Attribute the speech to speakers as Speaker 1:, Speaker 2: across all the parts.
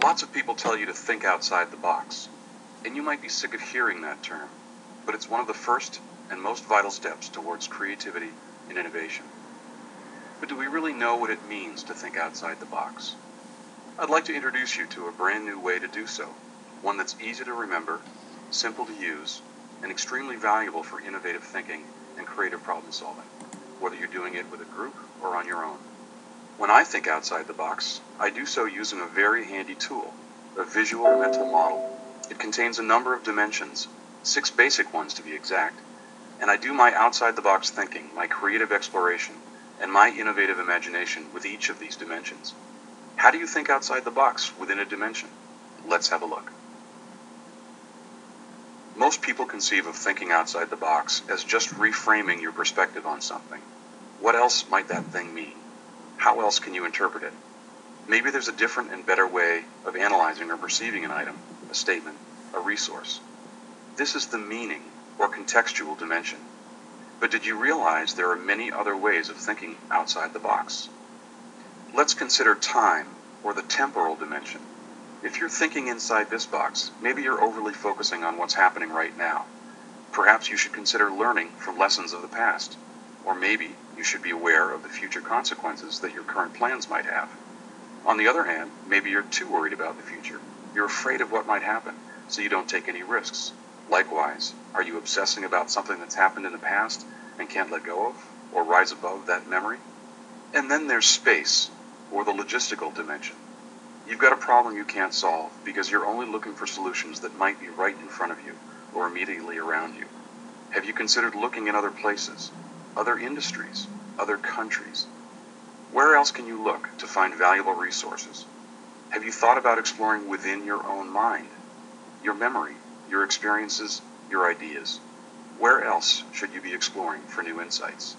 Speaker 1: Lots of people tell you to think outside the box, and you might be sick of hearing that term, but it's one of the first and most vital steps towards creativity and innovation. But do we really know what it means to think outside the box? I'd like to introduce you to a brand new way to do so, one that's easy to remember, simple to use, and extremely valuable for innovative thinking and creative problem solving, whether you're doing it with a group or on your own. When I think outside the box, I do so using a very handy tool, a visual mental model. It contains a number of dimensions, 6 basic ones to be exact, and I do my outside-the-box thinking, my creative exploration, and my innovative imagination with each of these dimensions. How do you think outside the box within a dimension? Let's have a look. Most people conceive of thinking outside the box as just reframing your perspective on something. What else might that thing mean? How else can you interpret it? Maybe there's a different and better way of analyzing or perceiving an item, a statement, a resource. This is the meaning or contextual dimension. But did you realize there are many other ways of thinking outside the box? Let's consider time, or the temporal dimension. If you're thinking inside this box, maybe you're overly focusing on what's happening right now. Perhaps you should consider learning from lessons of the past. Or maybe you should be aware of the future consequences that your current plans might have. On the other hand, maybe you're too worried about the future. You're afraid of what might happen, so you don't take any risks. Likewise, are you obsessing about something that's happened in the past and can't let go of, or rise above that memory? And then there's space, or the logistical dimension. You've got a problem you can't solve because you're only looking for solutions that might be right in front of you or immediately around you. Have you considered looking in other places, other industries, other countries? Where else can you look to find valuable resources? Have you thought about exploring within your own mind, your memory, your experiences, your ideas? Where else should you be exploring for new insights?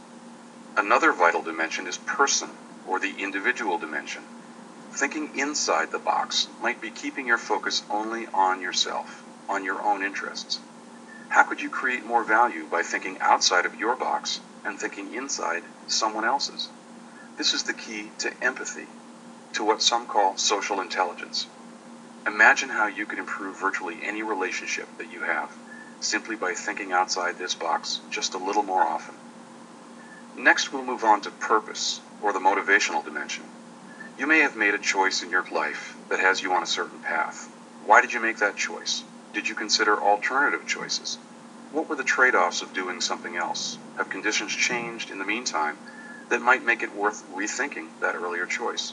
Speaker 1: Another vital dimension is person, or the individual dimension. Thinking inside the box might be keeping your focus only on yourself, on your own interests. How could you create more value by thinking outside of your box and thinking inside someone else's? This is the key to empathy, to what some call social intelligence. Imagine how you could improve virtually any relationship that you have simply by thinking outside this box just a little more often. Next, we'll move on to purpose, or the motivational dimension. You may have made a choice in your life that has you on a certain path. Why did you make that choice? Did you consider alternative choices? What were the trade-offs of doing something else? Have conditions changed in the meantime that might make it worth rethinking that earlier choice?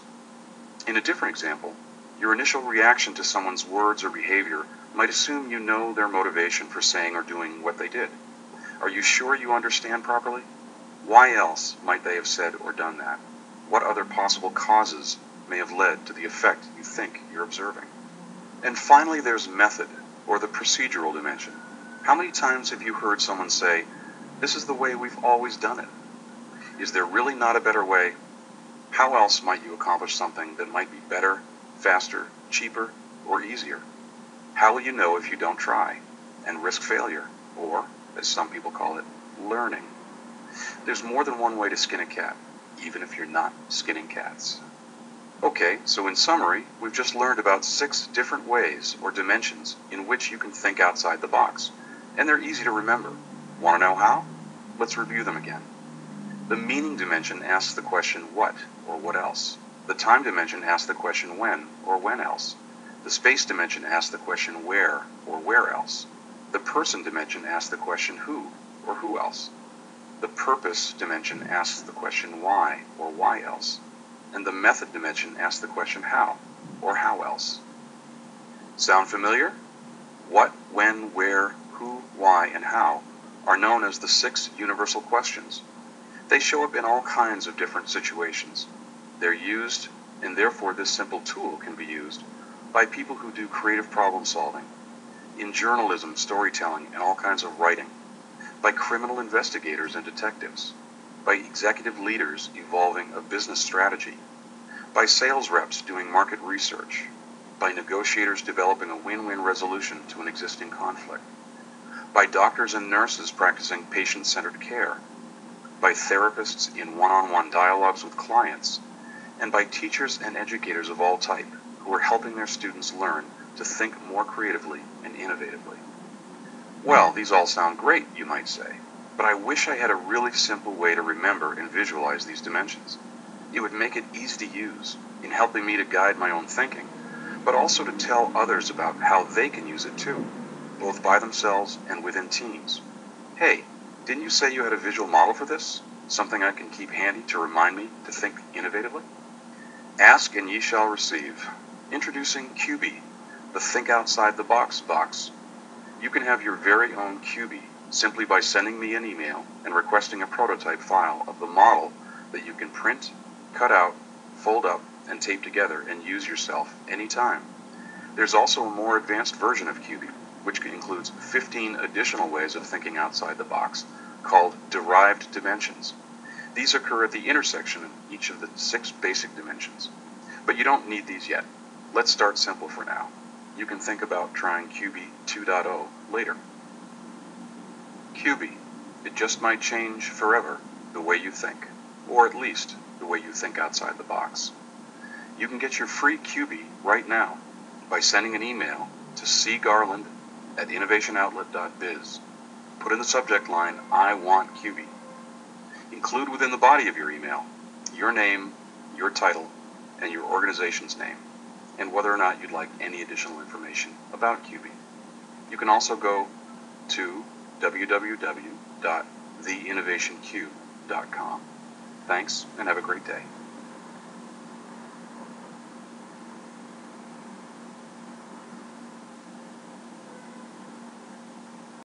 Speaker 1: In a different example, your initial reaction to someone's words or behavior might assume you know their motivation for saying or doing what they did. Are you sure you understand properly? Why else might they have said or done that? What other possible causes may have led to the effect you think you're observing? And finally, there's method, or the procedural dimension. How many times have you heard someone say, "This is the way we've always done it"? Is there really not a better way? How else might you accomplish something that might be better, faster, cheaper, or easier? How will you know if you don't try and risk failure, or, as some people call it, learning? There's more than one way to skin a cat, even if you're not skinning cats. Okay, so in summary, we've just learned about 6 different ways or dimensions in which you can think outside the box, and they're easy to remember. Want to know how? Let's review them again. The meaning dimension asks the question what, or what else. The time dimension asks the question when, or when else. The space dimension asks the question where, or where else. The person dimension asks the question who, or who else. The purpose dimension asks the question why, or why else. And the method dimension asks the question how, or how else. Sound familiar? What, when, where, who, why, and how are known as the 6 universal questions. They show up in all kinds of different situations. They're used, and therefore this simple tool can be used, by people who do creative problem solving, in journalism, storytelling, and all kinds of writing, by criminal investigators and detectives, by executive leaders evolving a business strategy, by sales reps doing market research, by negotiators developing a win-win resolution to an existing conflict, by doctors and nurses practicing patient-centered care, by therapists in one-on-one dialogues with clients, and by teachers and educators of all type who are helping their students learn to think more creatively and innovatively. Well, these all sound great, you might say, but I wish I had a really simple way to remember and visualize these dimensions. It would make it easy to use in helping me to guide my own thinking, but also to tell others about how they can use it too, both by themselves and within teams. Hey, didn't you say you had a visual model for this? Something I can keep handy to remind me to think innovatively? Ask and ye shall receive. Introducing Cubie, the Think Outside the Box box. You can have your very own Cubie simply by sending me an email and requesting a prototype file of the model that you can print, cut out, fold up, and tape together and use yourself anytime. There's also a more advanced version of Cubie, which includes 15 additional ways of thinking outside the box, called derived dimensions. These occur at the intersection of each of the 6 basic dimensions. But you don't need these yet. Let's start simple for now. You can think about trying Cubie 2.0 later. Cubie, it just might change forever the way you think, or at least the way you think outside the box. You can get your free Cubie right now by sending an email to cgarland@innovationoutlet.biz. Put in the subject line, I want Cubie. Include within the body of your email your name, your title, and your organization's name, and whether or not you'd like any additional information about Cubie. You can also go to www.theinnovationcube.com. Thanks, and have a great day.